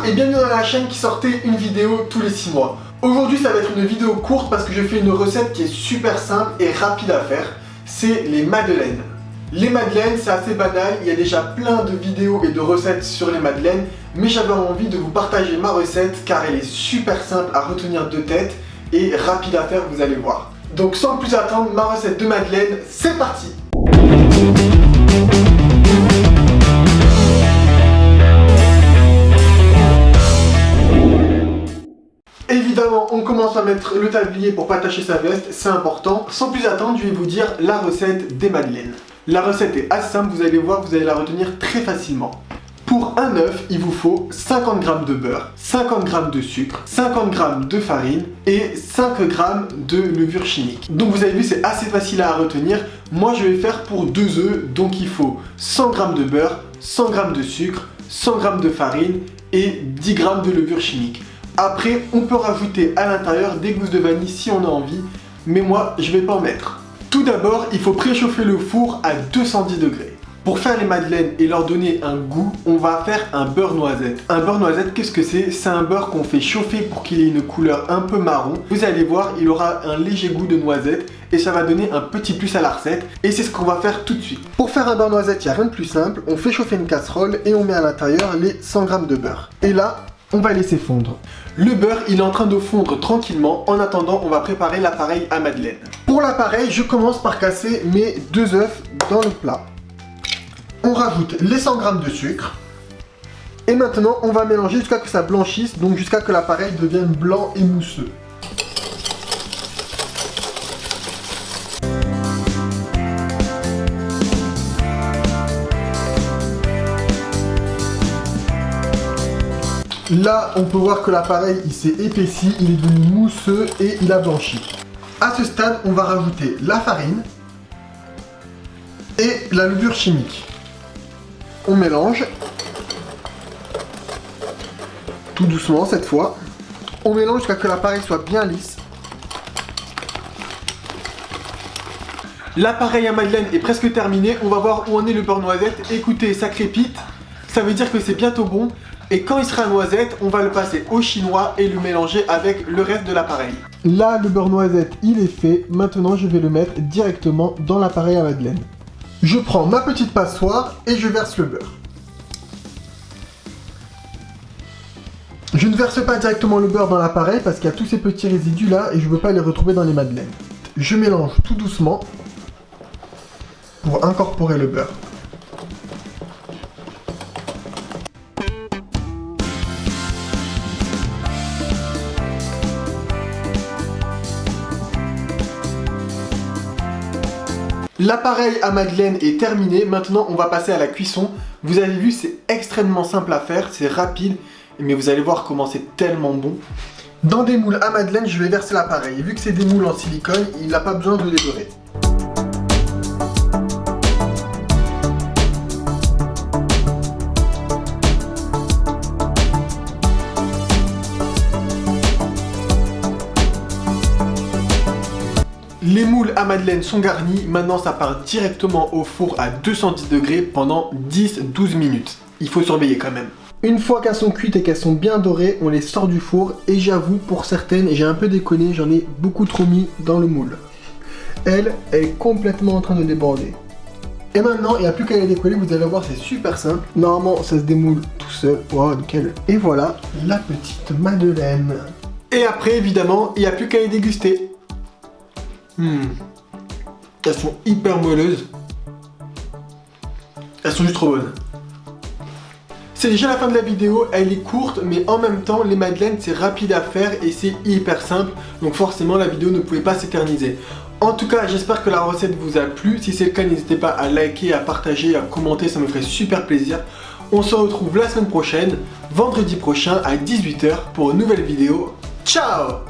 Bonjour et bienvenue dans la chaîne qui sortait une vidéo tous les 6 mois. Aujourd'hui ça va être une vidéo courte parce que je fais une recette qui est super simple et rapide à faire. C'est les madeleines. Les madeleines c'est assez banal, il y a déjà plein de vidéos et de recettes sur les madeleines, mais j'avais envie de vous partager ma recette car elle est super simple à retenir de tête et rapide à faire, vous allez voir. Donc sans plus attendre, ma recette de madeleine, c'est parti! Évidemment, on commence à mettre le tablier pour pas attacher sa veste, c'est important. Sans plus attendre, je vais vous dire la recette des madeleines. La recette est assez simple, vous allez voir, vous allez la retenir très facilement. Pour un œuf, il vous faut 50 g de beurre, 50 g de sucre, 50 g de farine et 5 g de levure chimique. Donc vous avez vu, c'est assez facile à retenir. Moi, je vais faire pour 2 œufs, donc il faut 100 g de beurre, 100 g de sucre, 100 g de farine et 10 g de levure chimique. Après, on peut rajouter à l'intérieur des gousses de vanille si on a envie, mais moi, je vais pas en mettre. Tout d'abord, il faut préchauffer le four à 210 degrés. Pour faire les madeleines et leur donner un goût, on va faire un beurre noisette. Un beurre noisette, qu'est-ce que c'est? C'est un beurre qu'on fait chauffer pour qu'il ait une couleur un peu marron. Vous allez voir, il aura un léger goût de noisette et ça va donner un petit plus à la recette. Et c'est ce qu'on va faire tout de suite. Pour faire un beurre noisette, il n'y a rien de plus simple. On fait chauffer une casserole et on met à l'intérieur les 100 g de beurre. Et là, on va laisser fondre. Le beurre, il est en train de fondre tranquillement. En attendant, on va préparer l'appareil à madeleine. Pour l'appareil, je commence par casser mes 2 œufs dans le plat. On rajoute les 100 g de sucre. Et maintenant, on va mélanger jusqu'à que ça blanchisse, donc jusqu'à que l'appareil devienne blanc et mousseux. Là, on peut voir que l'appareil il s'est épaissi, il est devenu mousseux et il a blanchi. À ce stade, on va rajouter la farine et la levure chimique. On mélange. Tout doucement cette fois. On mélange jusqu'à ce que l'appareil soit bien lisse. L'appareil à madeleine est presque terminé. On va voir où en est le beurre noisette. Écoutez, ça crépite. Ça veut dire que c'est bientôt bon. Et quand il sera noisette, on va le passer au chinois et le mélanger avec le reste de l'appareil. Là, le beurre noisette, il est fait. Maintenant, je vais le mettre directement dans l'appareil à madeleine. Je prends ma petite passoire et je verse le beurre. Je ne verse pas directement le beurre dans l'appareil parce qu'il y a tous ces petits résidus là et je ne veux pas les retrouver dans les madeleines. Je mélange tout doucement pour incorporer le beurre. L'appareil à madeleine est terminé, maintenant on va passer à la cuisson. Vous avez vu, c'est extrêmement simple à faire, c'est rapide, mais vous allez voir comment c'est tellement bon. Dans des moules à madeleine, je vais verser l'appareil. Vu que c'est des moules en silicone, il n'a pas besoin de les dorer. Les moules à madeleine sont garnis, maintenant ça part directement au four à 210 degrés pendant 10-12 minutes. Il faut surveiller quand même. Une fois qu'elles sont cuites et qu'elles sont bien dorées, on les sort du four et j'avoue pour certaines, j'ai un peu déconné, j'en ai beaucoup trop mis dans le moule. Elle est complètement en train de déborder. Et maintenant, il n'y a plus qu'à les décoller, vous allez voir, c'est super simple. Normalement, ça se démoule tout seul. Wow, nickel. Et voilà, la petite madeleine. Et après, évidemment, il n'y a plus qu'à les déguster. Elles sont hyper moelleuses. Elles sont juste trop bonnes. C'est déjà la fin de la vidéo, elle est courte, mais en même temps, les madeleines, c'est rapide à faire et c'est hyper simple. Donc forcément, la vidéo ne pouvait pas s'éterniser. En tout cas, j'espère que la recette vous a plu. Si c'est le cas, n'hésitez pas à liker, à partager, à commenter, ça me ferait super plaisir. On se retrouve la semaine prochaine, vendredi prochain à 18 h pour une nouvelle vidéo. Ciao!